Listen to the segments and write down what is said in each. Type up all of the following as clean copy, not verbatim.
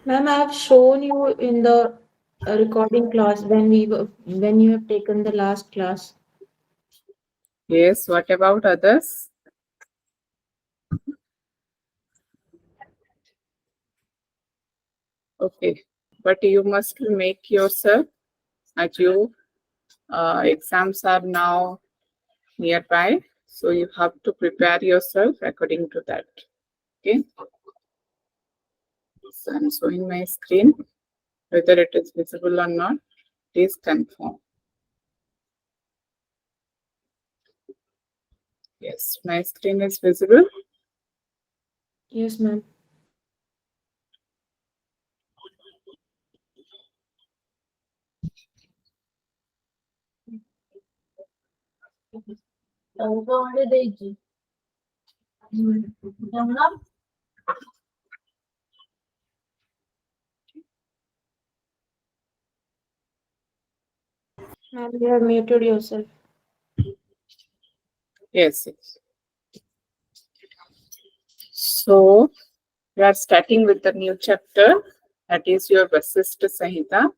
Ma'am, I have shown you in the recording class when you have taken the last class. Yes, what about others? Okay, but you must make yourself as you exams are now nearby, so you have to prepare yourself according to that. Okay, so I'm showing my screen. Whether it is visible or not, please confirm. Yes, my screen is visible. Yes, ma'am. Ma'am, you have muted yourself. Yes, yes. So we are starting with the new chapter, that is your Vasistha Samhita.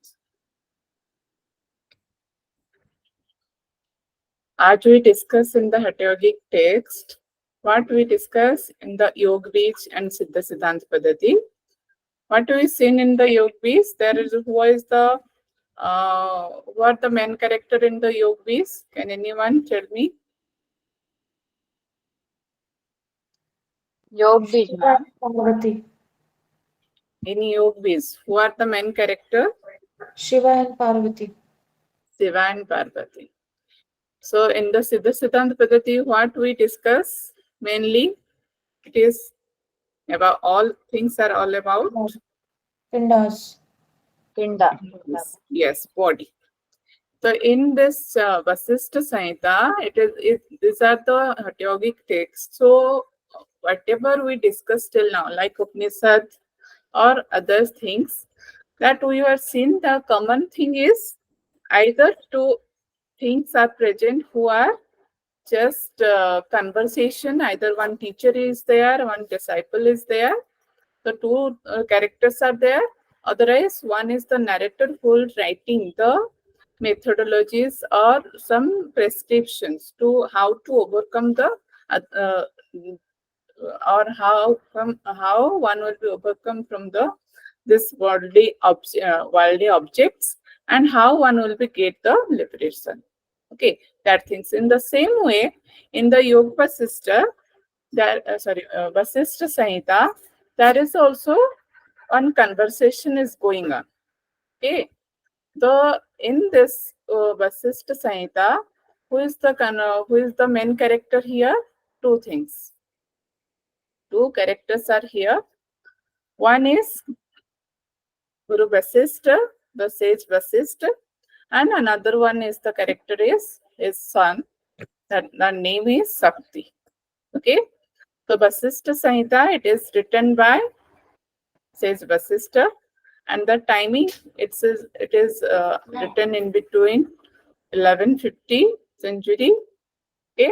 As we discuss in the Hatyogic text, what we discuss in the Yogbij and Siddha Siddhanta Padati. What we seen in the Yogbij, there is who are the main character in the Yogbij? Can anyone tell me? Yogbij, Shiva ma'am. and Parvati. In Yogbij, who are the main character? Shiva and Parvati. Shiva and Parvati. So in the Siddha Siddhanta Padati, what we discuss mainly, it is about all things are all about Pindas. Pinda. yes, body. So in this Vasistha Samhita, these are the Hatyogic texts. So whatever we discussed till now, like Upanishad or other things that we have seen, the common thing is either two things are present who are just conversation. Either one teacher is there, one disciple is there. The two characters are there. Otherwise, one is the narrator who is writing the methodologies or some prescriptions to how to overcome the or how one will be overcome from the this worldly objects, and how one will be get the liberation. Okay, that things in the same way in the Yoga Vasistha, Vasistha Samhita, there is also one conversation is going on. Okay, the in this Vasistha Samhita, who is the main character here? Two things. Two characters are here. One is Guru Vasistha, the sage Vasistha, and another one is the character is his son. That the name is Sakti. Okay, so Vasistha Samhita, it is written by sage Vasistha, and the timing it is written in between 1150 century. Okay,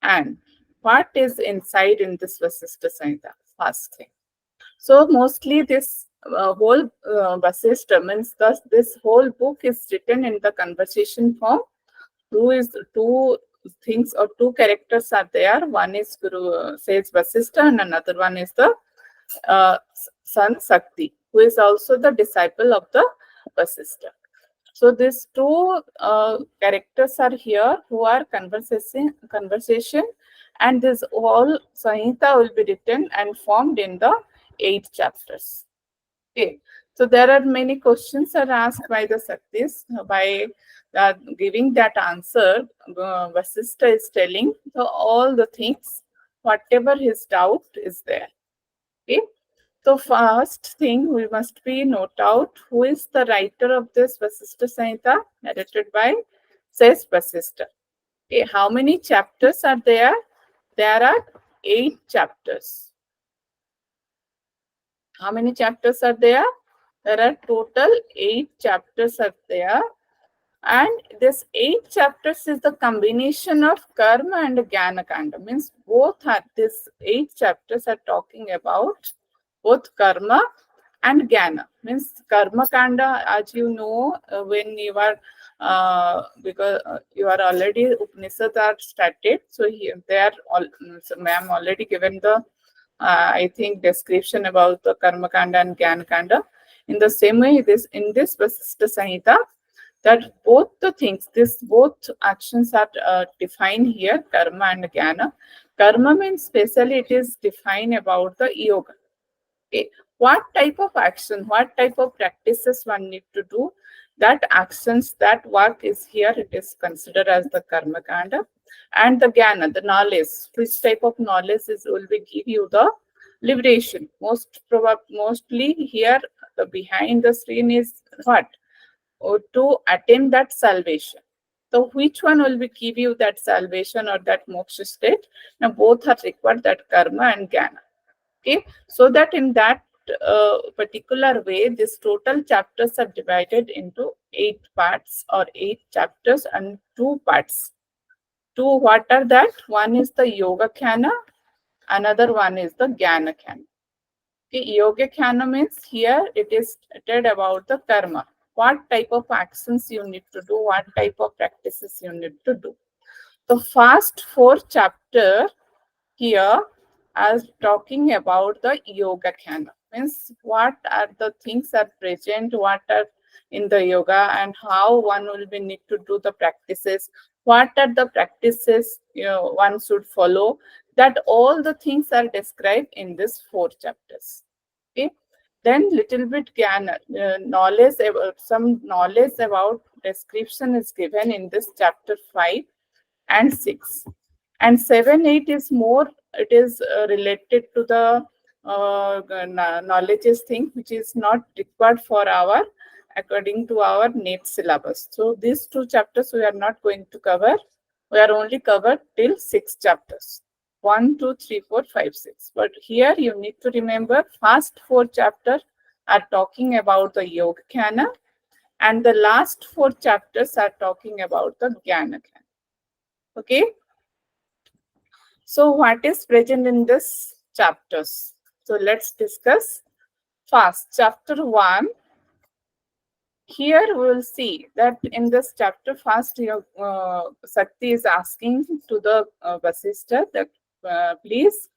and what is inside in this Vasistha Samhita? First thing. So mostly this whole Vasistha means this whole book is written in the conversation form. Two things or two characters are there. One is Guru says Vasistha, and another one is the son Sakti, who is also the disciple of the Vasistha. So these two characters are here who are conversation, and this whole Samhita will be written and formed in the 8 chapters. Okay, so there are many questions are asked by the Saktis. By giving that answer, Vasistha is telling all the things, whatever his doubt is there. Okay, so first thing we must be note out who is the writer of this Vasistha Samhita, narrated by says Vasistha. Okay, how many chapters are there? There are 8 chapters. How many chapters are there? There are total 8 chapters are there. And this 8 chapters is the combination of karma and jnana kanda. Means both are, these 8 chapters are talking about both karma and Jnana. Means Karma Kanda, as you know, when you are because you are already Upanishads are started, so here they are all. So ma'am already given the I think description about the Karma Kanda and Jnana Kanda. In the same way, in this Vasistha Samhita, that both the things, this both actions are defined here, karma and jnana. Karma means specially it is defined about the yoga. Okay. What type of action, what type of practices one need to do, that actions, that work is here, it is considered as the karma kanda. And the jnana, the knowledge, which type of knowledge is will be give you the liberation. Mostly here, the behind the screen is what? Or to attain that salvation. So which one will be give you that salvation or that moksha state? Now both are required, that karma and jnana. Okay, so that in that particular way, this total chapters are divided into 8 parts or 8 chapters and 2 parts. 2 what are that? One is the yoga jnana, another one is the jnana jnana. Okay, yoga jnana means here it is stated about the karma. What type of actions you need to do, what type of practices you need to do. The first 4 chapter here as talking about the yoga jnana. Means what are the things are present, what are in the yoga, and how one will be need to do the practices, what are the practices one should follow, that all the things are described in this 4 chapters. Okay, then little bit jnana, knowledge about, some knowledge about description is given in this chapter 5 and 6. And 7 8 is more, it is related to the knowledges thing, which is not required for our according to our NET syllabus. So these 2 chapters we are not going to cover. We are only covered till 6 chapters, 1 2 3 4 5 6. But here you need to remember, first 4 chapters are talking about the yoga jnana, and the last 4 chapters are talking about the jnana jnana. Okay, so what is present in this chapters? So let's discuss first chapter 1. Here we will see that in this chapter first, Sakti is asking to the Vasistha that please,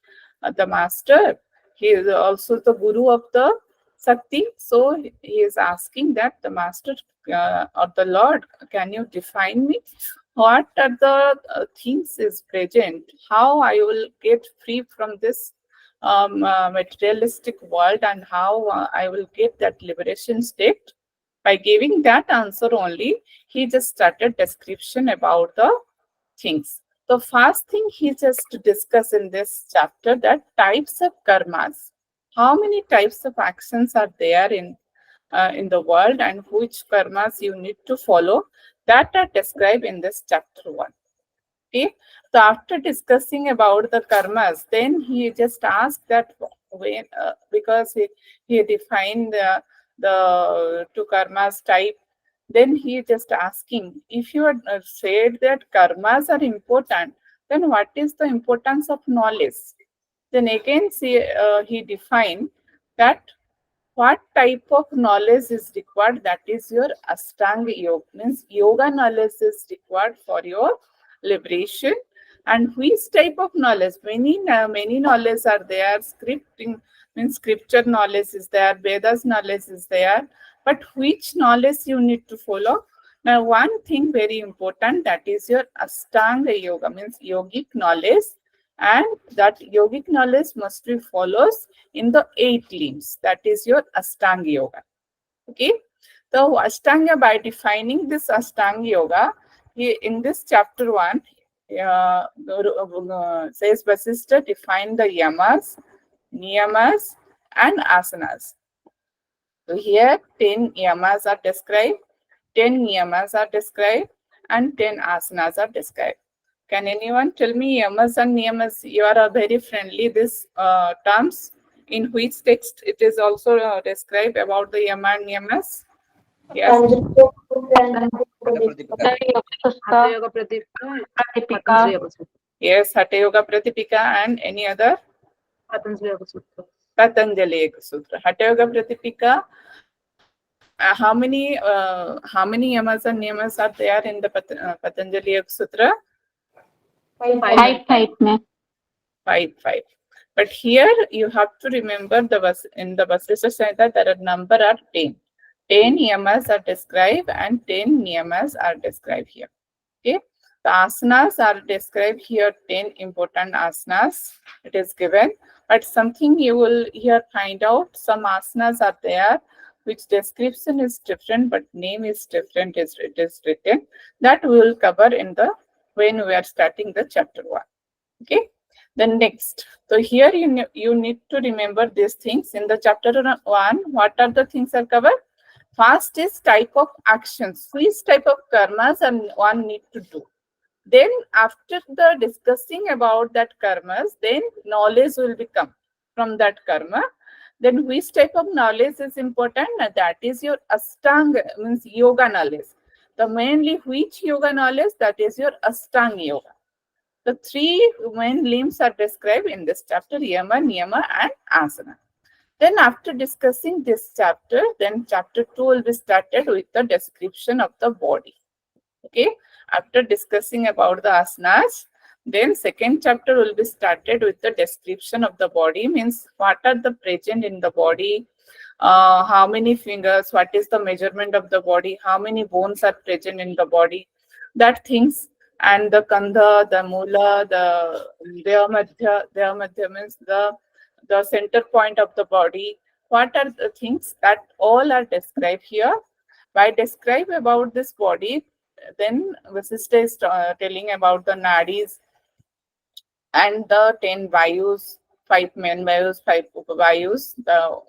the master, he is also the guru of the Sakti. So he is asking that the master or the Lord, can you define me? What are the things is present? How I will get free from this materialistic world, and how I will get that liberation state? By giving that answer only, he just started description about the things. The first thing he just discuss in this chapter, that types of karmas. How many types of actions are there in the world, and which karmas you need to follow, that are described in this chapter 1. Okay, so after discussing about the karmas, then he just asked that when because he defined the 2 karmas type, then he just asking, if you had said that karmas are important, then what is the importance of knowledge? Then again he defined that what type of knowledge is required, that is your Ashtanga Yoga, means yoga knowledge is required for your liberation. And which type of knowledge? Many knowledge are there. Scripting means scripture knowledge is there, Vedas knowledge is there, but which knowledge you need to follow? Now one thing very important, that is your Ashtanga Yoga, means yogic knowledge, and that yogic knowledge must be follows in the 8 limbs, that is your Ashtanga Yoga. Okay, so Ashtanga, by defining this Ashtanga Yoga, in this chapter 1, says Vasistha define the yamas, niyamas, and asanas. So here 10 yamas are described, 10 niyamas are described, and 10 asanas are described. Can anyone tell me yamas and niyamas? You are very friendly these terms. In which text it is also described about the yama and niyamas? Yes. Yes, Hatha Yoga Pratipika, and any other? Patanjali Yoga Sutra. Hatha Yoga Pratipika. How many yamas and niyamas are there in the Patanjali Yoga Sutra? Five. Five, ma'am. Five. But here you have to remember in the Vasistha Samhita there are number are 10. 10 yamas are described and 10 niyamas are described here. Okay. The asanas are described here, 10 important asanas it is given. But something you will here find out, some asanas are there which description is different but name is different, it is written. That we will cover in the when we are starting the chapter 1. Okay. Then next, so here you need to remember these things. In the chapter 1, what are the things are covered? First is type of actions, which type of karmas and one need to do. Then after the discussing about that karmas, then knowledge will become from that karma. Then which type of knowledge is important? That is your Ashtanga, means yoga knowledge. The mainly which yoga knowledge? That is your Ashtanga yoga. The 3 main limbs are described in this chapter, Yama, Niyama and Asana. Then after discussing this chapter, then chapter 2 will be started with the description of the body. Okay, after discussing about the asanas, then second chapter will be started with the description of the body, means what are the present in the body, how many fingers, what is the measurement of the body, how many bones are present in the body, that things. And the kandha, the mula, the devamadhya means the center point of the body. What are the things that all are described here? By describe about this body, then Vasistha is telling about the nadis and the 10 vayus, 5 main vayus, 5 upavayus, the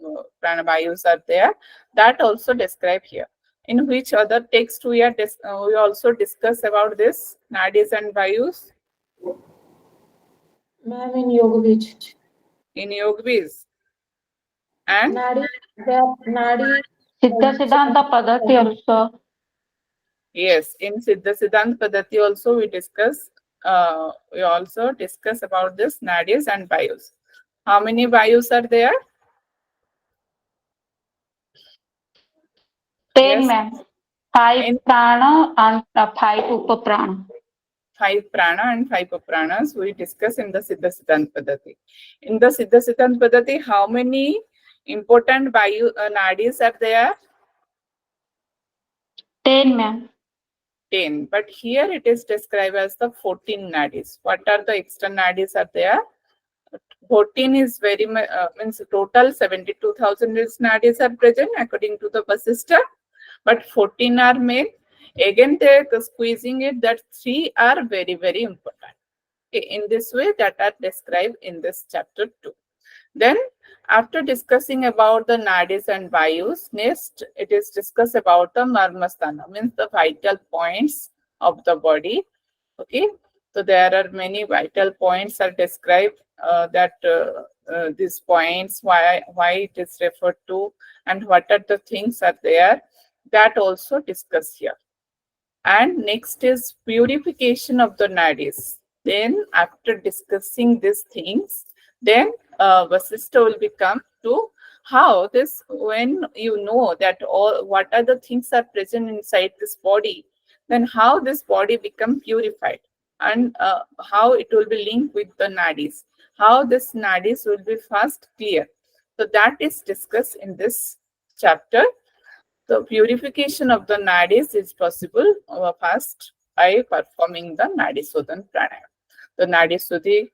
prana vayus are there. That also described here. In which other text we also discuss about this nadis and vayus? Ma'am, in Yoga Beach. In Yoga Biz. And Nadi, the Nadi. Siddha Siddhanta Padati also. yes, in Siddha Siddhanta Padati also we also discuss about this nadis and vayus. How many vayus are there? 10, Yes. ma'am. 5 In prana and 5 upaprana. 5 prana and 5 upranas we discuss in the Siddha Siddhanta Padati. In the Siddha Siddhanta Padati, how many important nadis are there? 10, ma'am. 10. But here it is described as the 14 nadis. What are the extra nadis are there? 14 is very much, means total 72,000 nadis are present according to the Vasistha, but 14 are male. Again, they are squeezing it that 3 are very, very important. Okay, in this way, that are described in this chapter 2. Then, after discussing about the nadis and vayus, next it is discussed about the marmasthana, means the vital points of the body. Okay, so there are many vital points are described these points, why it is referred to, and what are the things are there. That also discussed here. And next is purification of the nadis. Then after discussing these things, then Vasistha will become to how this, when you know that all what are the things are present inside this body, then how this body become purified, and how it will be linked with the nadis, how this nadis will be first clear. So that is discussed in this chapter. The purification of the nadis is possible first by performing the Nadi Sodhan Pranayama. The Nadi Sudhi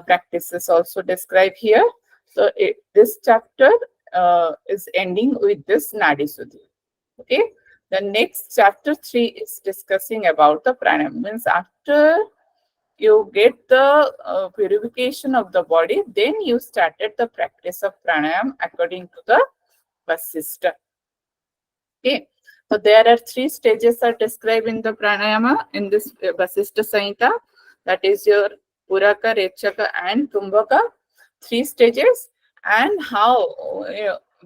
practice is also described here. So this chapter is ending with this Nadi Sudhi. Okay. The next chapter 3 is discussing about the pranayama. Means after you get the purification of the body, then you started the practice of pranayama according to the Vasistha. Okay, so there are 3 stages are described in the pranayama in this Vasistha Samhita. That is your Puraka, Rechaka and Kumbhaka. 3 stages, and how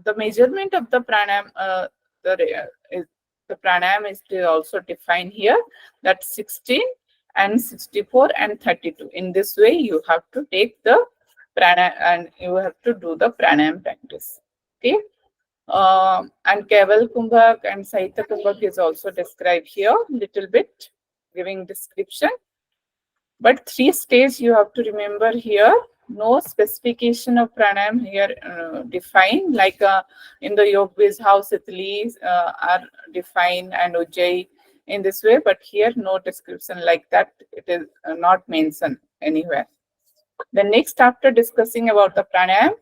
the measurement of the pranayama, the pranayama is also defined here. That 16 and 64 and 32. In this way, you have to take the and you have to do the pranayama practice. Okay. And Keval Kumbhak and Sahita Kumbhak is also described here, little bit, giving description. But 3 stages you have to remember here. No specification of pranayam here defined, like in the yogis how Sitlis are defined and Ujjayi in this way, but here no description like that. It is not mentioned anywhere. The next, after discussing about the pranayam,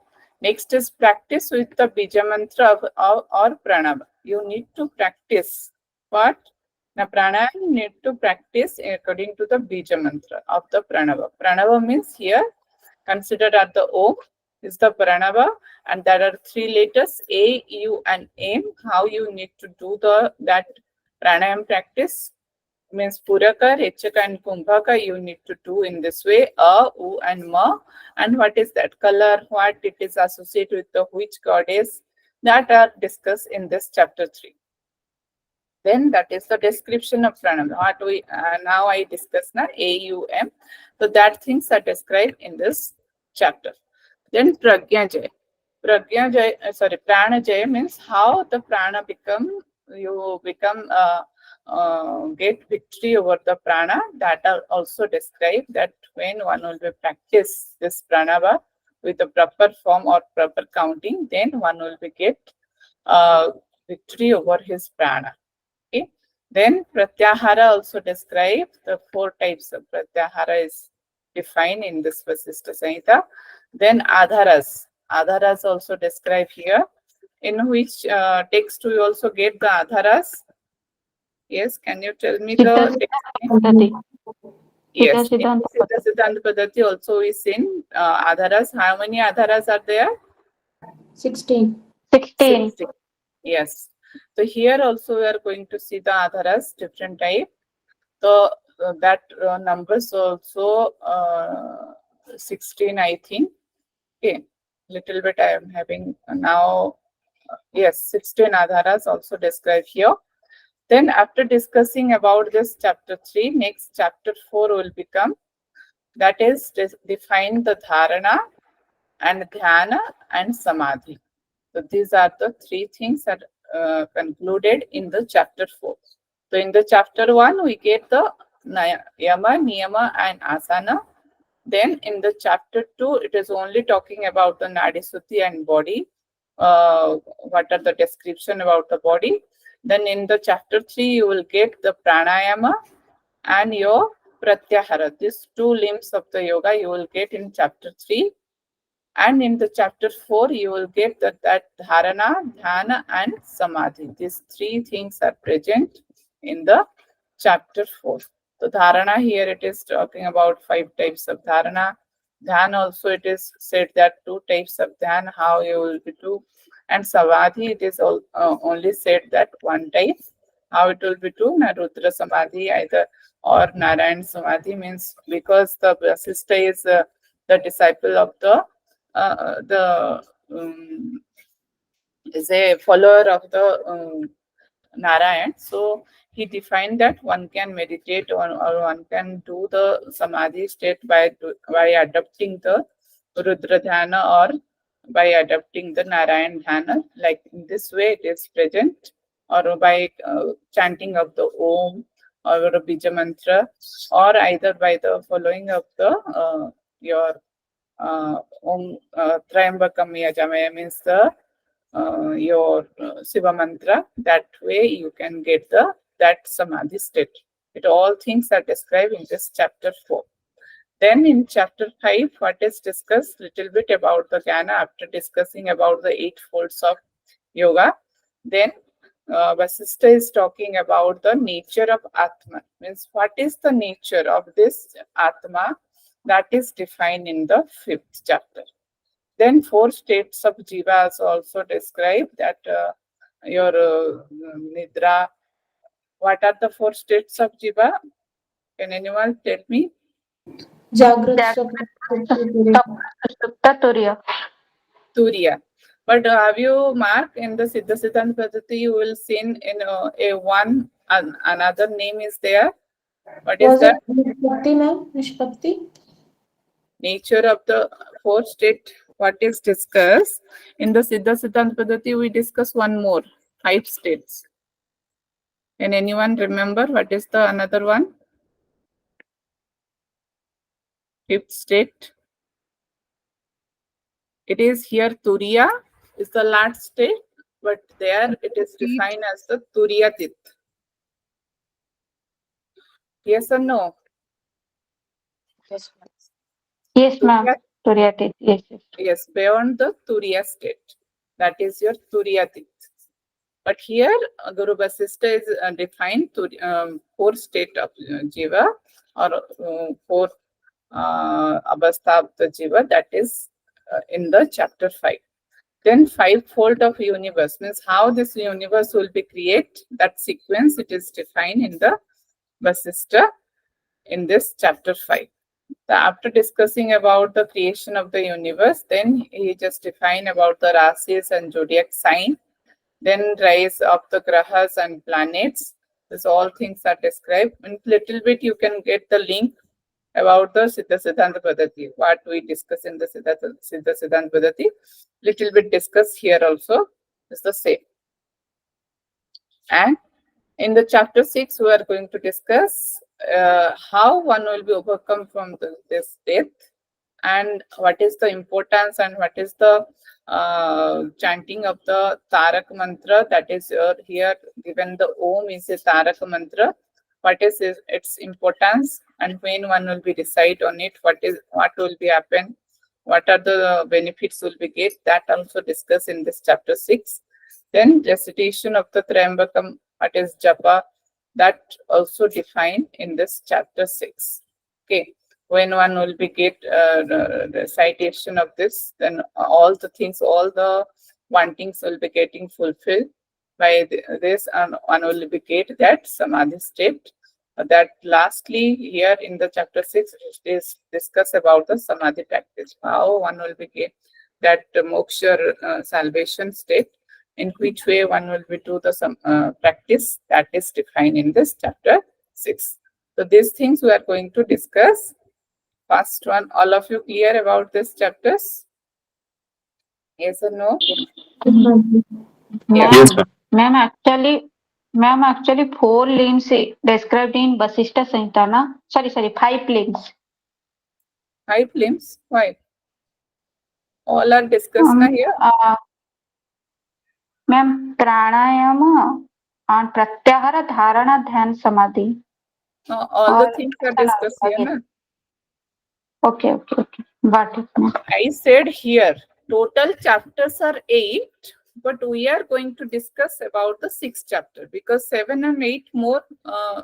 next is practice with the bija mantra or pranava. You need to practice what? Now, pranayam you need to practice according to the bija mantra of the pranava. Pranava means here, considered at the Om is the pranava, and there are 3 letters A, U, and M. How you need to do that pranayam practice? Means Puraka, Rechaka, and Kumbhaka you need to do in this way, A, U, and Ma. And what is that color, what it is associated with the which goddess, that are discussed in this chapter 3. Then that is the description of pranam. What we now I discuss now AUM. So that things are described in this chapter. Then Pragya Jay. Pragya Jay, Prana Jay means how the prana you become get victory over the prana. That are also described, that when one will be practice this pranava with the proper form or proper counting, then one will be get victory over his prana. Okay. Then Pratyahara also described. The 4 types of Pratyahara is defined in this Vasistha Samhita. Then Adharas. Adharas also described here. In which text we also get the Adharas? Yes, can you tell me the text? Paddhati. Yes, in Siddhanta Siddha Siddhanta Paddhati also is in Adharas. How many Adharas are there? 16. 16. 16. Yes. So here also we are going to see the Adharas, different type. So that numbers also 16, I think. Okay, little bit I am having now. Yes, 16 Adharas also described here. Then after discussing about this chapter 3, next chapter 4 will become, that is define the Dharana and Dhyana and Samadhi. So these are the 3 things that concluded in the chapter 4. So in the chapter 1, we get the Yama, Niyama, and Asana. Then in the chapter 2, it is only talking about the Nadi Suti and body. What are the description about the body? Then in the chapter 3, you will get the Pranayama and your Pratyahara. These 2 limbs of the yoga you will get in chapter 3. And in the chapter 4, you will get that Dharana, Dhyana, and Samadhi. These 3 things are present in the chapter 4. So Dharana here it is talking about 5 types of Dharana. Dhyana also it is said that 2 types of Dhyana, how you will be do. And Samadhi it is only said that 1 type. How it will be do, Rudra Samadhi either or Narayan Samadhi, means because the Vashistha is the disciple of is a follower of the Narayan. So he defined that one can meditate or one can do the Samadhi state by adopting the Rudra Dhyana or by adopting the Narayan Dhyana. Like in this way it is present, or by chanting of the Om or a Bija Mantra, or either by the following of the your Om Trayambakam Yajamaya, means the your Shiva mantra. That way you can get that Samadhi state. It all things are described in this chapter 4. Then in chapter 5, what is discussed little bit about the Jnana after discussing about the 8 folds of yoga. Then Vasistha is talking about the nature of Atma. Means what is the nature of this Atma, that is defined in the 5th chapter. Then 4 states of jiva is also described, that your nidra. What are the 4 states of jiva? Can anyone tell me? Jagrat, Swapna, Sushupta, Sushupta, Turiya. Turiya. But have you marked in the Siddha Siddhanta Paddhati, you will see in another name is there. What is Was that? it Nishpakti, ma'am? Nishpakti? Nature of the four state what is discussed. In the Siddha Siddhanta Padhati, we discuss one more, 5 states. Can anyone remember what is the another one? 5th state. It is here Turiya is the last state, but there it is defined as the Turiyatit. Yes or no? Yes, ma'am. Turiya, Turiyatit. Yes, yes. yes, beyond the Turiya state. That is your Turiyatit. But here, Guru Vasistha is defined to 4 state of Jiva or 4 Avastha of the Jiva, that is in the chapter 5. Then 5-fold of universe means how this universe will be created. That sequence it is defined in the Vasistha in this chapter 5. After discussing about the creation of the universe, then he just defined about the rasis and zodiac sign, then rise of the grahas and planets. This all things are described. In little bit you can get the link about the Siddha Siddhanta Padhati. What we discuss in the Siddha Siddhanta Padhati, little bit discuss here also is the same. And in the chapter 6, we are going to discuss how one will be overcome from this death, and what is the importance and what is the chanting of the Tarak mantra. That is here given the Om is a Tarak mantra. What is its importance and when one will be recite on it, what will be happen, what are the benefits will be get, that also discussed in this chapter 6. Then recitation of the Triambakam, what is japa, that also defined in this chapter 6. Okay, when one will be get the citation of this, then all the things, all the wantings will be getting fulfilled by this, and one will be get that Samadhi state. That lastly here in the chapter 6 is discuss about the Samadhi practice, how one will be get that moksha salvation state, in which way one will be do the practice, that is defined in this chapter 6. So these things we are going to discuss. First one, all of you clear about these chapters? Yes or no? Ma'am, Yes, ma'am, actually 4 limbs described in Vasistha Samhita, na? Sorry, 5 limbs. 5 limbs? Why? All are discussed na here? Ma'am, Pranayama and Pratyahara, Dharana, Dhyan, Samadhi. All the things are discussed here, na? Okay. Got it, ma'am. I said here, total chapters are 8, but we are going to discuss about the 6th chapter, because 7 and 8 more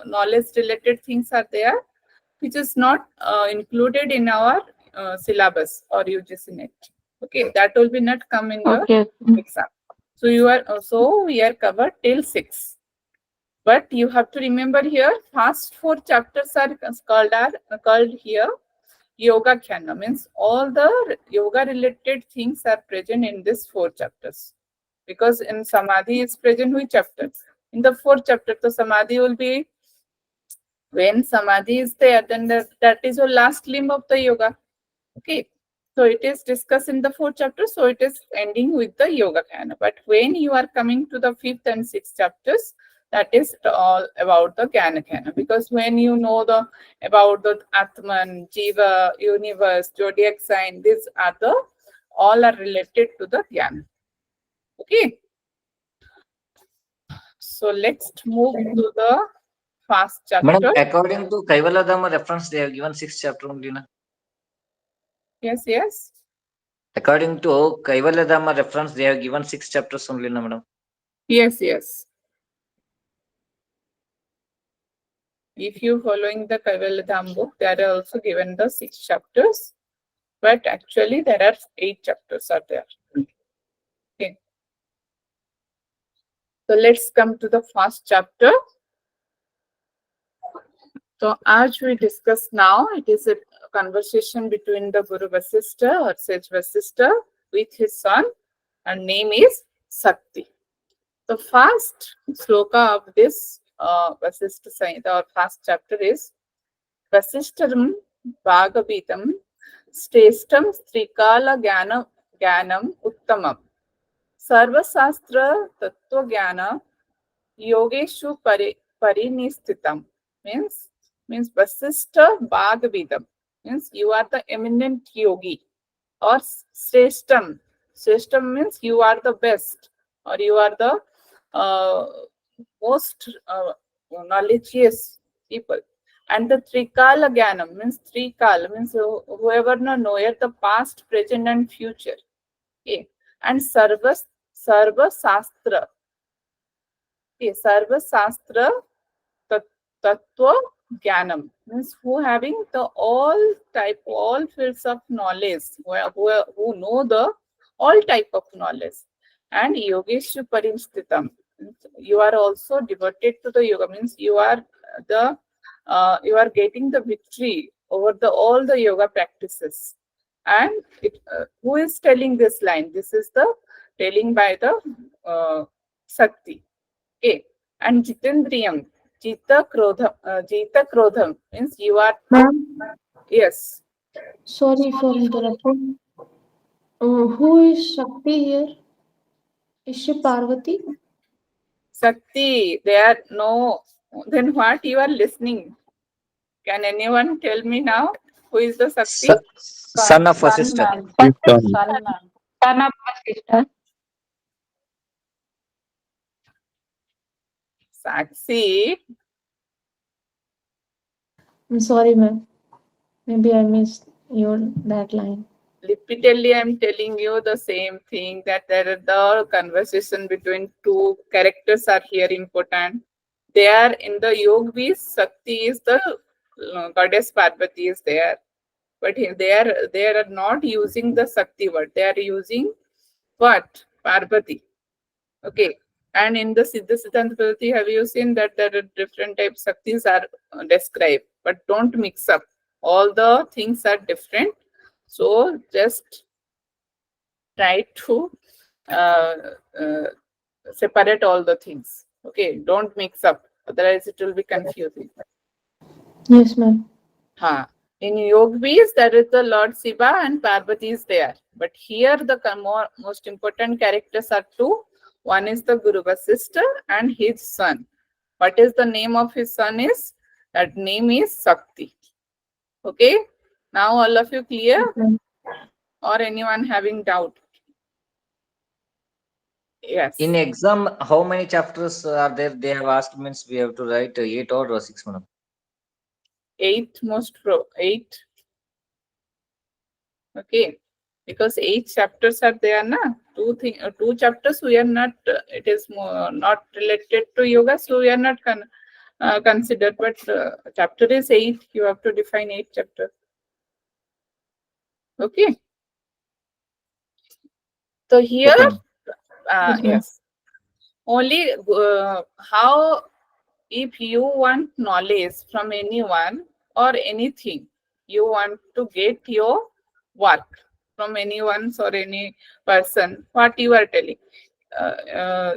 knowledge related things are there, which is not included in our syllabus or UGC NET. Okay, that will be not come in your exam. So we are covered till 6. But you have to remember here, first 4 chapters are called here Yoga Jnana, means all the yoga related things are present in these 4 chapters. Because in Samadhi is present which chapter? In the 4th chapter, the Samadhi will be, when Samadhi is there, then that is your last limb of the yoga. Okay. So it is discussed in the 4th chapter, so it is ending with the Yoga Jnana. But when you are coming to the 5th and 6th chapters, that is all about the Jnana. Because when you know about the Atman, Jiva, universe, zodiac sign, these are all are related to the Jnana. Okay. So let's move to the first chapter. Madam, according to Kaivaladhamma reference, they have given 6th chapter only, na? Yes. According to Kaivaladhamma reference, they have given 6 chapters only, na, madam? Yes. If you following the Kaivaladham book, there are also given the 6 chapters, but actually there are 8 chapters are there. Okay. So let's come to the first chapter. So as we discuss now, it is a conversation between the Guru Vasistha or sage Vasistha with his son, and name is Sakti. The first sloka of this Vasistha Samhita or first chapter is Vasishtaram Bhagavitam Shreshtam Trikala Jnanam Uttamam. Sarvasastra Tattva Jnana Yogeshu Parinistitam. Means Vasistha Bhagavidam. Means you are the eminent yogi. Or Shreshtam. Shreshtam means you are the best, or you are the most knowledgeous people. And the Trikala Jnanam means Trikala means whoever knoweth the past, present, and future. Okay. And Sarva Sastra. Okay. Sarva Sastra Tattva Jnanam means who having the all fields of knowledge, who know the all type of knowledge. And Yogeshu Parimstitam, you are also devoted to the yoga, means you are getting the victory over all the yoga practices. And who is telling this line? This is the telling by the Sakti. Okay. And Jitendriyam, Jita Krodham means you are. Ma'am, Yes. sorry for interrupting. Who is Shakti here? Is she Parvati? Sakti, there no. Then what you are listening? Can anyone tell me now? Who is the Sakti? Son of Vashistha. Son of Vasistha. Sakshi. I'm sorry, ma'am. Maybe I missed that line. Repeatedly, I'm telling you the same thing, that the conversation between two characters are here important. They are in the yogis. Sakti is the goddess Parvati is there, but they are not using the Sakti word. They are using what? Parvati. Okay. And in the Siddha Siddhanta Padhati, have you seen that there are different types of Saktis are described, but don't mix up. All the things are different. So just try to separate all the things. Okay, don't mix up. Otherwise, it will be confusing. Yes, ma'am. In yogis, there is the Lord Shiva and Parvati is there. But here, the most important characters are two. One is the Guru Vasistha and his son. What is the name of his son is? That name is Sakti. Okay. Now all of you clear? Or anyone having doubt? Yes. In exam, how many chapters are there? They have asked, means we have to write 8 or 6, madam. 8 8. Okay. Because 8 chapters are there, na? Two chapters we are not. It is not related to yoga, so we are not considered. But chapter is 8. You have to define 8 chapters. Okay. So here, Okay. yes. Only how, if you want knowledge from anyone or anything, you want to get your work from anyone or any person, what you are telling,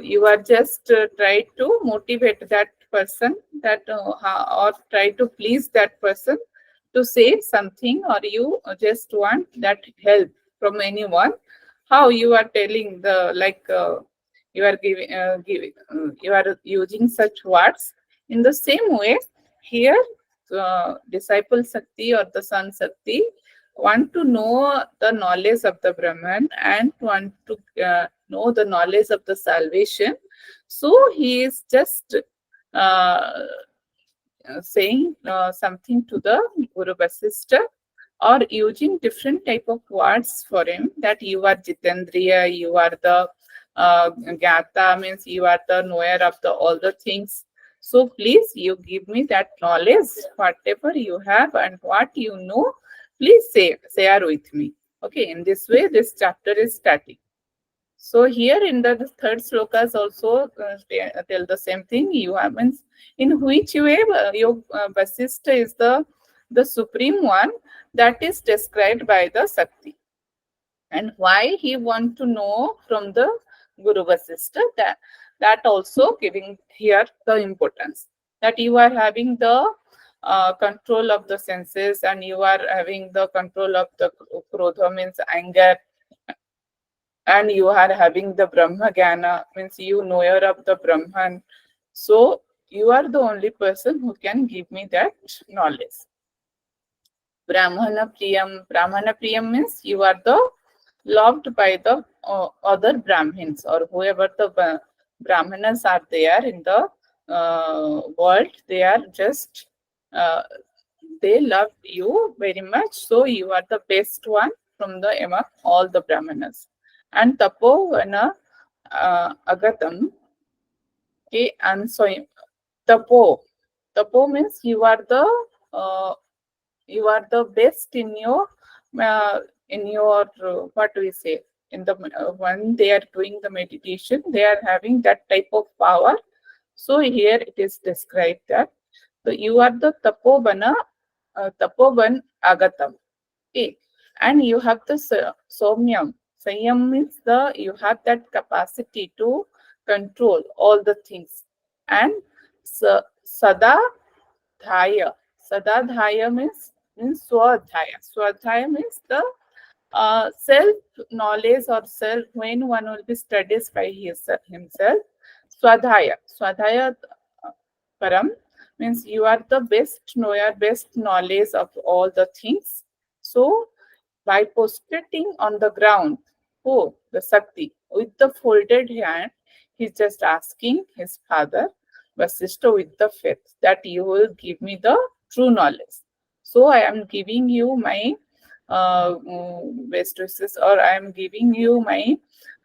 you are just try to motivate that person, that or try to please that person to say something, or you just want that help from anyone. How you are telling the you are you are using such words. In the same way, here disciple Sakti or the son Sakti want to know the knowledge of the Brahman and want to know the knowledge of the salvation. So he is just saying something to the Guru Vasistha, or using different type of words for him, that you are Jitendriya, you are the Gyata, means you are the knower of all the things. So please, you give me that knowledge, whatever you have and what you know, please share with me. Okay, in this way, this chapter is starting. So here in the third slokas also tell the same thing. You have, means in which way your Vasistha is the supreme one, that is described by the Sakti. And why he want to know from the Guru Vasistha, that also giving here the importance, that you are having the control of the senses, and you are having the control of the krodha, means anger, and you are having the Brahma Jnana, means you knower of the Brahman. So you are the only person who can give me that knowledge. Brahmana Priyam means you are the loved by the other Brahmins, or whoever the Brahmanas are there in the world. They are just, they love you very much. So you are the best one from the among all the Brahmanas. And Tapovana Agatam. Okay, and so Tapo means you are the best in your what do we say, in the when they are doing the meditation, they are having that type of power. So here it is described that, so you are the tapovan agatam. Okay, and you have the somyam. Samyam means you have that capacity to control all the things. And sada dhaya means swadhyaya. Swadhyaya means the self knowledge, or self, when one will be studies by himself. Swadhyaya param means you are the best knower, best knowledge of all the things. So by prostrating on the ground, the Sakti, with the folded hand, he's just asking his father, Vasistha, with the faith that you will give me the true knowledge. So I am giving you my best wishes, or I am giving you my,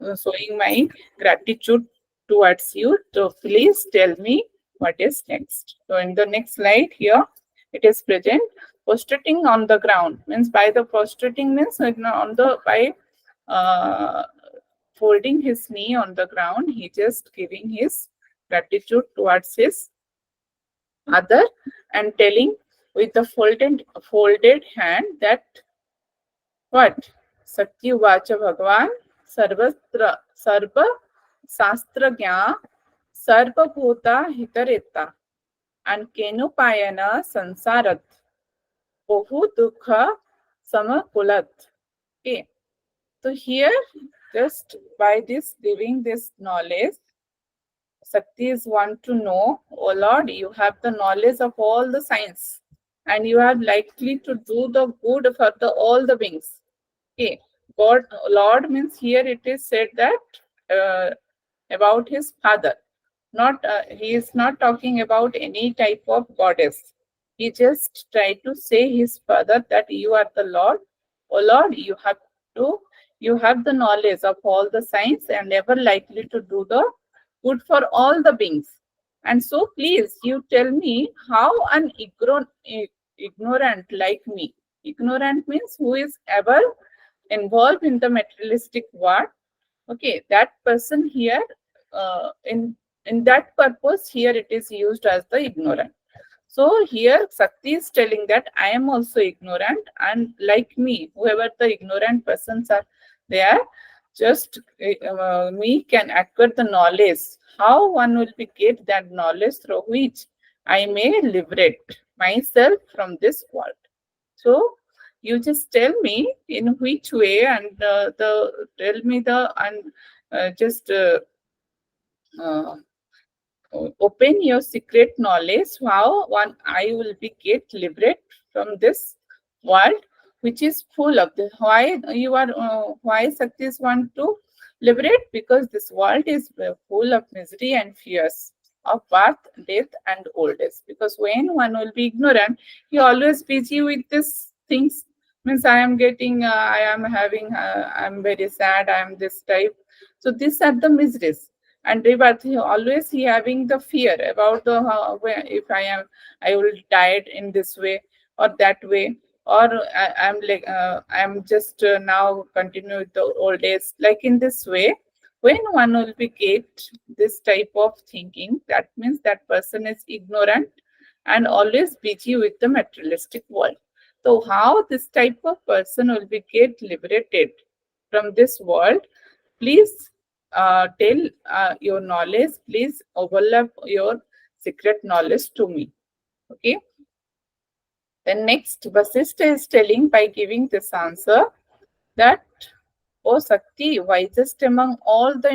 showing my gratitude towards you. So please tell me what is next. So in the next slide here, it is present. Prostrating on the ground means, by the prostrating means on the, by folding his knee on the ground, he just giving his gratitude towards his mother, and telling with the folded hand that what? Satyuvacha Bhagavan Sarva Shastragya Sarva Bhuta Hitareta and Kenupayana Sansarat Bohu Dukha Samakulat. Okay. So here, just by this giving this knowledge, Shaktis want to know, oh Lord, you have the knowledge of all the science, and you are likely to do the good for all the beings. Okay, God, Lord means here it is said that about his father. Not he is not talking about any type of goddess. He just tried to say his father that you are the Lord. Oh Lord, you have the knowledge of all the science, and ever likely to do the good for all the beings. And so please, you tell me how an ignorant like me. Ignorant means who is ever involved in the materialistic world. Okay, that person here, in that purpose, here it is used as the ignorant. So here Sakti is telling that I am also ignorant, and like me, whoever the ignorant persons are there, just me can acquire the knowledge. How one will be get that knowledge through which I may liberate myself from this world. So you just tell me in which way, and tell me the, and just open your secret knowledge, how one I will be get liberate from this world, which is full of the, why you are why Shaktis want to liberate, because this world is full of misery and fears of birth, death, and old age. Because when one will be ignorant, he always busy with these things. Means I am getting, I am having, I am very sad, I am this type. So these are the miseries. And rebirth, always he having the fear about the if I will die in this way or that way, or I'm like I'm just now continue with the old days, like in this way. When one will be get this type of thinking, that means that person is ignorant and always busy with the materialistic world. So how this type of person will be get liberated from this world? Please tell your knowledge. Please overlap your secret knowledge to me. Okay. Then next, Vasistha is telling by giving this answer that, O Sakti, wisest among all the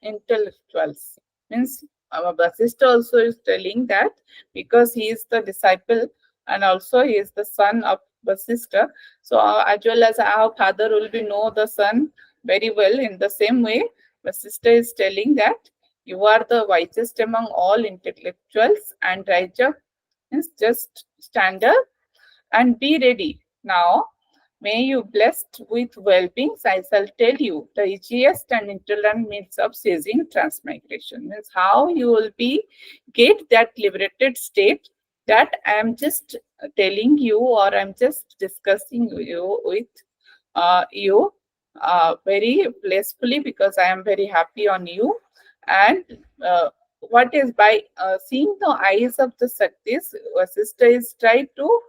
intellectuals. Means Vasistha also is telling that because he is the disciple and also he is the son of Vasistha. So as well as our father will be know the son very well, in the same way, Vasistha is telling that you are the wisest among all intellectuals, and Raja means just stand up and be ready. Now, may you blessed with well-beings, I shall tell you the easiest and interlearned means of ceasing transmigration. Means how you will be get that liberated state that I am just telling you, or I'm just discussing you with you very blissfully, because I am very happy on you. And what is by seeing the eyes of the Shaktis, Vasistha is trying to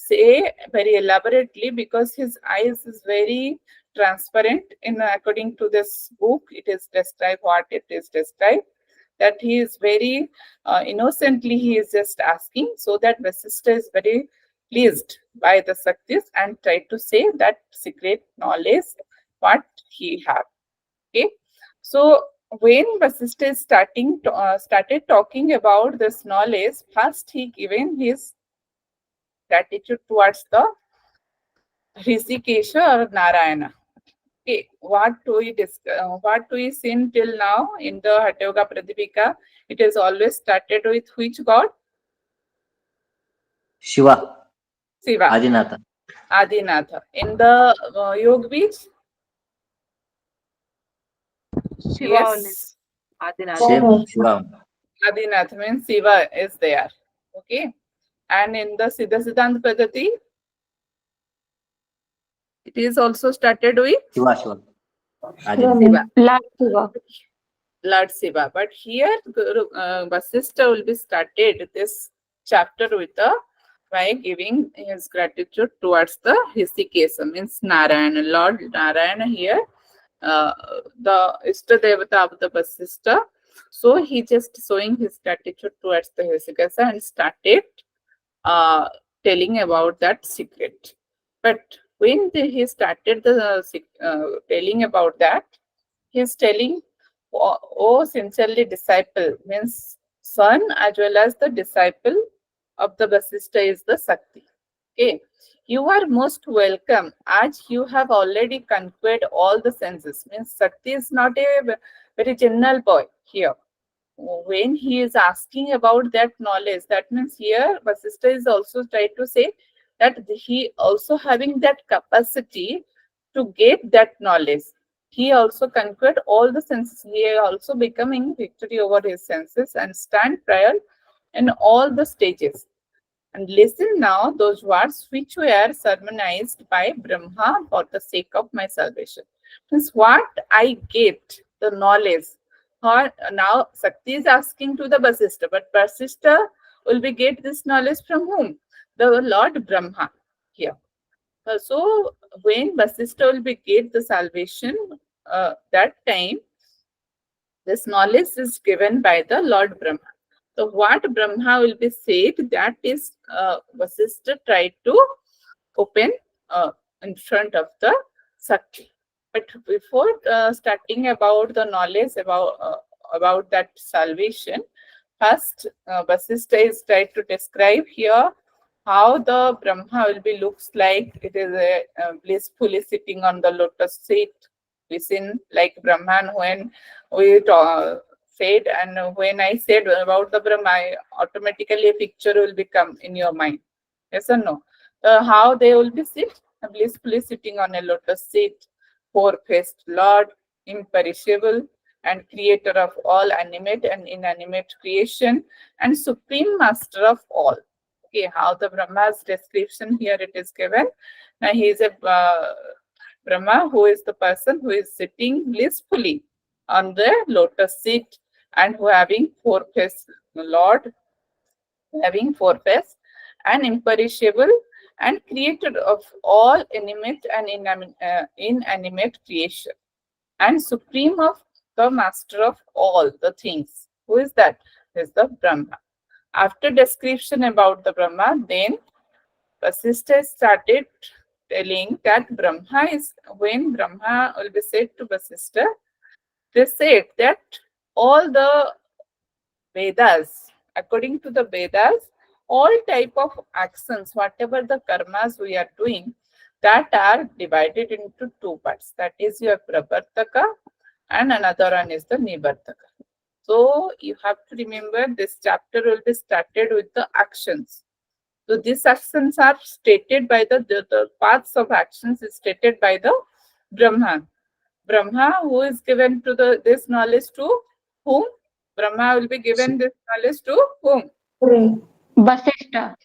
say very elaborately, because his eyes is very transparent. In according to this book, it is described what it is described, that he is very innocently he is just asking, so that Vasistha is very pleased by the Shaktis and try to say that secret knowledge what he have. Okay, so when Vasistha is started talking about this knowledge, first he given his gratitude towards the Rishikesha or Narayana. Okay, what do we seen till now in the Hatha Yoga Pradipika? It is always started with which god? Shiva, Shiva, Adinatha. Adinatha. In the Yoga Beach, Shiva yes, Adinath. Same, Shiva. Adinath means Shiva is there. Okay, and in the Siddha Siddhanta Padati, it is also started with Shiva, Shiva. Shiva, Adinatha. ma'am. Lord Shiva. Lord Shiva. But here, Vasistha will be started this chapter with by giving his gratitude towards the Rishikesha, means Narayana, Lord Narayana here, the Ishta Devata of the Vasistha. So he just showing his gratitude towards the Rishikesha and started telling about that secret. But when he started the telling about that, he's telling, oh, sincerely disciple, means son as well as the disciple of the Vasistha is the Sakti. Okay, you are most welcome, as you have already conquered all the senses. Means Sakti is not a very general boy here. When he is asking about that knowledge, that means here Vasistha is also trying to say that he also having that capacity to get that knowledge. He also conquered all the senses. He also becoming victory over his senses and stand trial in all the stages. And listen now those words which were sermonized by Brahma for the sake of my salvation. Means what I get, the knowledge. Now Sakti is asking to the Vasistha, but Vasistha will be get this knowledge from whom? The Lord Brahma here. So when Vasistha will be get the salvation, that time this knowledge is given by the Lord Brahma. So what Brahma will be said, that is Vasistha tried to open in front of the Sakti. But before starting about the knowledge about that salvation, first Vasistha is tried to describe here how the Brahma will be looks like. It is blissfully sitting on the lotus seat. We seen like Brahman when we said, and when I said about the Brahma, automatically a picture will become in your mind. Yes or no? How they will be blissfully sitting on a lotus seat, four-faced Lord, imperishable, and creator of all animate and inanimate creation, and supreme master of all. Okay, how the Brahma's description here it is given. Now he is a Brahma who is the person who is sitting blissfully on the lotus seat, and who having four-faced Lord, having four-faced and imperishable, and creator of all animate and inanimate creation, and supreme of the master of all the things. Who is that? Is the Brahma. After description about the Brahma, then Vasistha started telling that Brahma is, when Brahma will be said to Vasistha, they said that all the Vedas, according to the Vedas, all type of actions, whatever the karmas we are doing, that are divided into two parts. That is your pravartaka and another one is the nivartaka. So you have to remember this chapter will be started with the actions. So these actions are stated by the paths of actions is stated by the Brahma. Brahma, who is given to this knowledge to whom? Brahma will be given this knowledge to whom? Correct. Vasistha.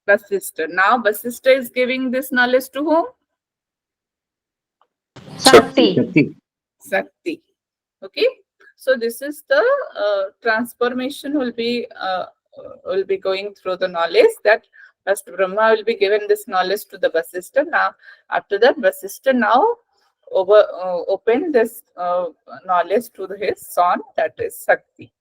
Vasistha. Now Vasistha is giving this knowledge to whom? Shakti. Sakti. Okay. So this is the transformation will be going through the knowledge that first Brahma will be given this knowledge to the Vasistha. Now after that Vasistha now open this knowledge to his son, that is Sakti.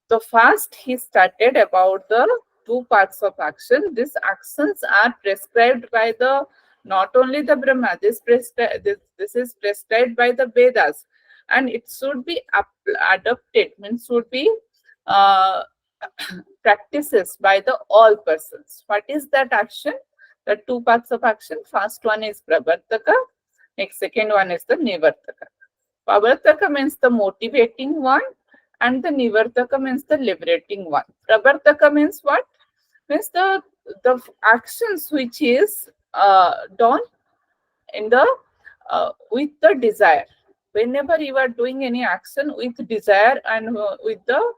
So first he started about the two parts of action. These actions are prescribed by the not only the Brahma. This is prescribed by the Vedas, and it should be adopted. Means should be practices by the all persons. What is that action? The two parts of action. First one is pravartaka. Next, second one is the nivartaka. Pravartaka means the motivating one, and the nivartaka means the liberating one. Pravartaka means what? Means the actions which is done in the with the desire. Whenever you are doing any action with desire and with the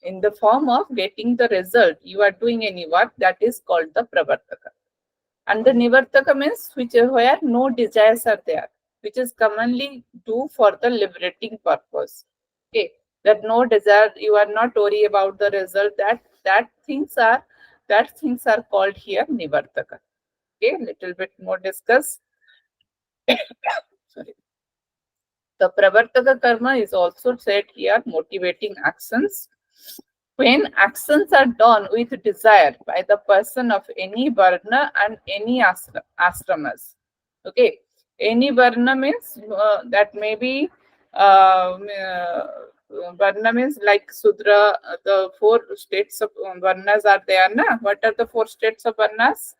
in the form of getting the result, you are doing any work, that is called the pravartaka. And the nivartaka means which where no desires are there, which is commonly do for the liberating purpose. Okay, that no desire, you are not worried about the result. That things are called here nivartaka. Okay, little bit more discuss. Sorry. The pravartaka karma is also said here motivating actions. When actions are done with desire by the person of any varna and any ashramas. Okay, any varna means that may be varna means like Sudra, the four states of varnas are there. Na? What are the four states of varnas?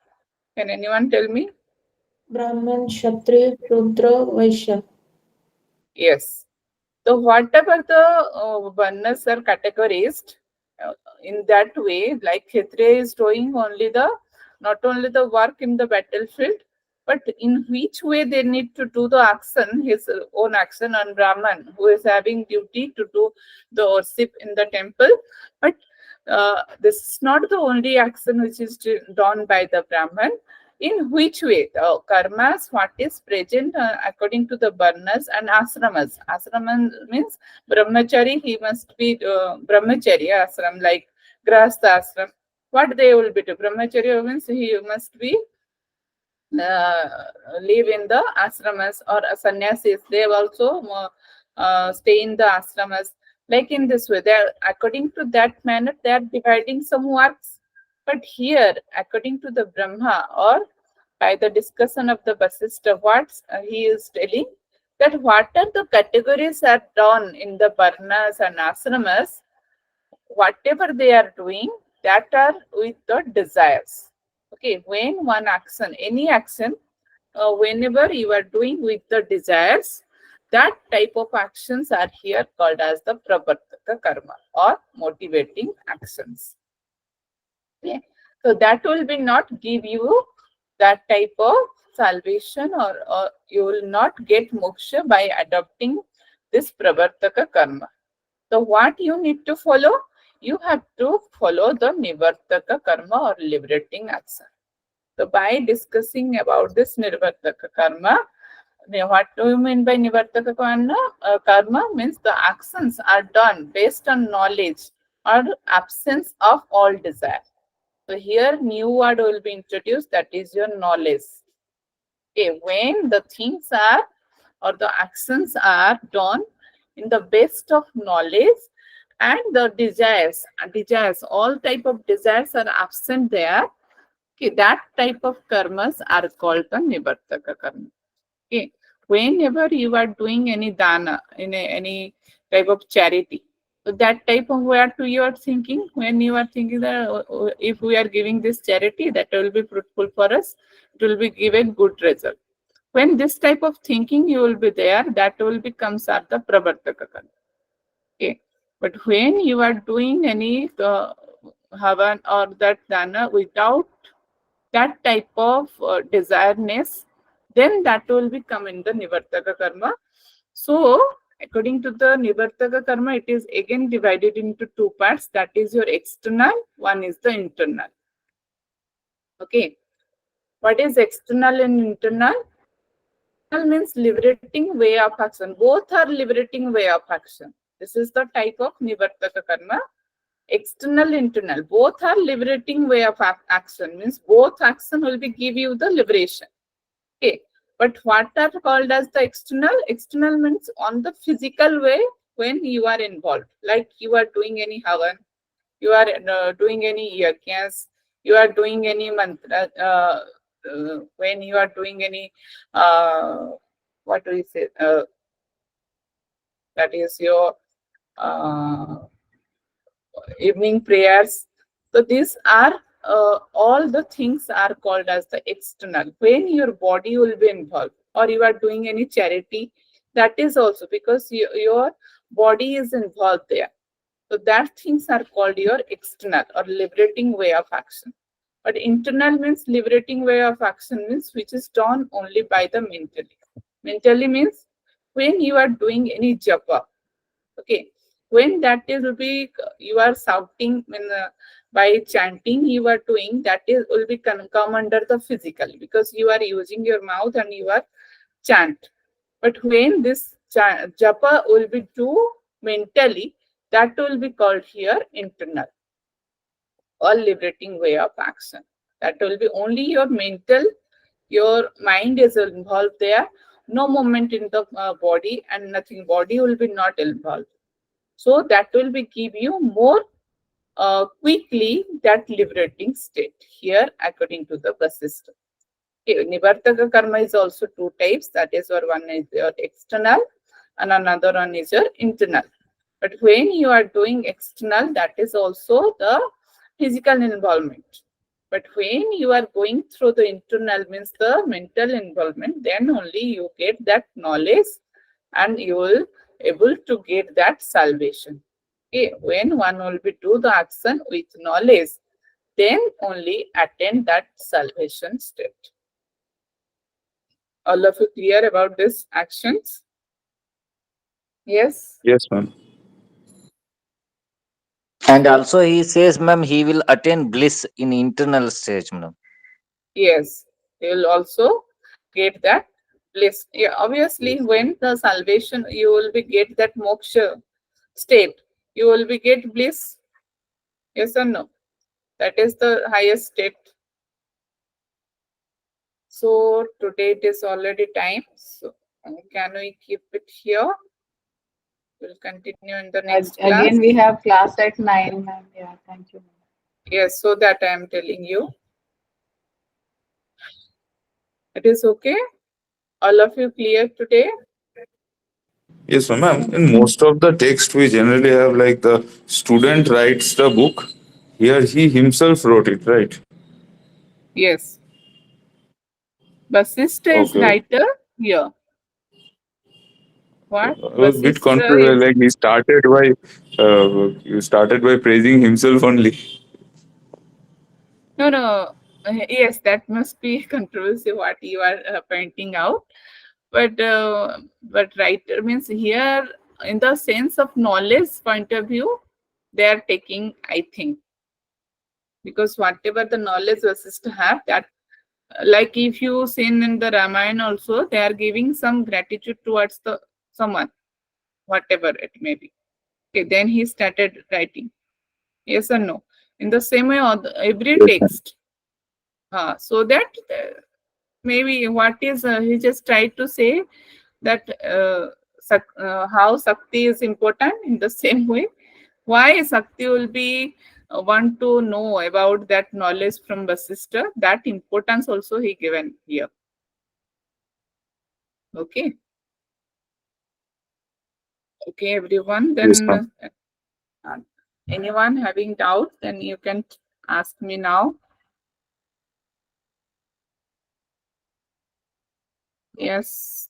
Can anyone tell me? Brahman, Kshatriya, Shudra, Vaishya. Yes. So whatever the varnas are categorized in that way, like Kshatriya is doing only not only the work in the battlefield, but in which way they need to do the action, his own action, on Brahman, who is having duty to do the worship in the temple. But this is not the only action which is done by the Brahman. In which way? Karmas, what is present according to the varnas and ashramas. Ashraman means brahmachari, he must be brahmachari ashram, like grahastha ashram. What they will be to? Brahmachari means he must be live in the ashramas, or sannyasis. They also stay in the ashramas. Like in this way, they are, according to that manner, they are dividing some works. But here, according to the Brahma, or by the discussion of the Vasistha, what he is telling, that what are the categories are done in the varnas and ashramas, whatever they are doing, that are with the desires. Okay, when one action, any action, whenever you are doing with the desires, that type of actions are here called as the pravartaka karma, or motivating actions. Okay. So that will be not give you that type of salvation, or you will not get moksha by adopting this pravartaka karma. So what you need to follow? You have to follow the nivartaka karma, or liberating action. So by discussing about this nivartaka karma, what do you mean by nivartaka karma? Karma means the actions are done based on knowledge or absence of all desire. So here new word will be introduced, that is your knowledge. Okay, when the things are, or the actions are done in the best of knowledge and the desires, all type of desires are absent there. Okay, that type of karmas are called the nivartaka karma. Okay, whenever you are doing any dana, any type of charity, so that type of what you are thinking, when you are thinking that if we are giving this charity, that will be fruitful for us, it will be given good result. When this type of thinking you will be there, that will becomes at the pravartaka karma. Okay, but when you are doing any havan or that dana without that type of desireness, then that will become in the nivartaka karma. So according to the nivartaka karma, it is again divided into two parts. That is your external, one is the internal. Okay, what is external and internal? External means liberating way of action. Both are liberating way of action. This is the type of nivartaka karma. External, internal, both are liberating way of action. Means both action will be give you the liberation. Okay, but what are called as the external? External means on the physical way when you are involved, like you are doing any havan, you are doing any yagyas, you are doing any mantra, when you are doing any what do you say? That is your evening prayers. So these are all the things are called as the external. When your body will be involved, or you are doing any charity, that is also because your body is involved there. So that things are called your external or liberating way of action. But internal means liberating way of action means which is done only by the mentally. Mentally means when you are doing any japa. Okay, when that is will be you are shouting by chanting you are doing, that is will be come under the physical because you are using your mouth and you are chant. But when this japa will be do mentally, that will be called here internal or liberating way of action. That will be only your mental, your mind is involved there, no movement in the body and nothing, body will be not involved. So that will be give you more quickly that liberating state here according to the Vasistha. Okay, nivartaka karma is also two types. That is one is your external and another one is your internal. But when you are doing external, that is also the physical involvement. But when you are going through the internal means the mental involvement, then only you get that knowledge and you will able to get that salvation. Okay, when one will be do the action with knowledge, then only attain that salvation state. All of you clear about these actions? Yes? Yes, ma'am. And also he says, ma'am, he will attain bliss in internal stage, ma'am. Yes. You will also get that bliss. Yeah, obviously, Yes. when the salvation, you will be get that moksha state. You will be get bliss. Yes or no? That is the highest state. So today it is already time. So can we keep it here? We'll continue in the next class. Again, we have class at 9, ma'am. Yeah, thank you. Yes, so that I am telling you. It is okay? All of you clear today? Yes, ma'am. In most of the text, we generally have like the student writes the book. Here, he himself wrote it, right? Yes. Vasistha is Okay. writer here. What? I was a bit Vasistha confused. is Like you started by praising himself only. no. Yes, that must be controversy what you are pointing out. But writer means here in the sense of knowledge point of view, they are taking, I think, because whatever the knowledge Vasistha have, that like if you seen in the Ramayana also, they are giving some gratitude towards the someone, whatever it may be. Okay, then he started writing. Yes or no? In the same way, every Yes, ma'am. text. So that maybe what is he just tried to say that how Sakti is important in the same way. Why Sakti will be want to know about that knowledge from Vasistha? That importance also he given here. Okay. Okay, everyone. Yes, ma'am. Then anyone having doubt, then you can ask me now. Yes.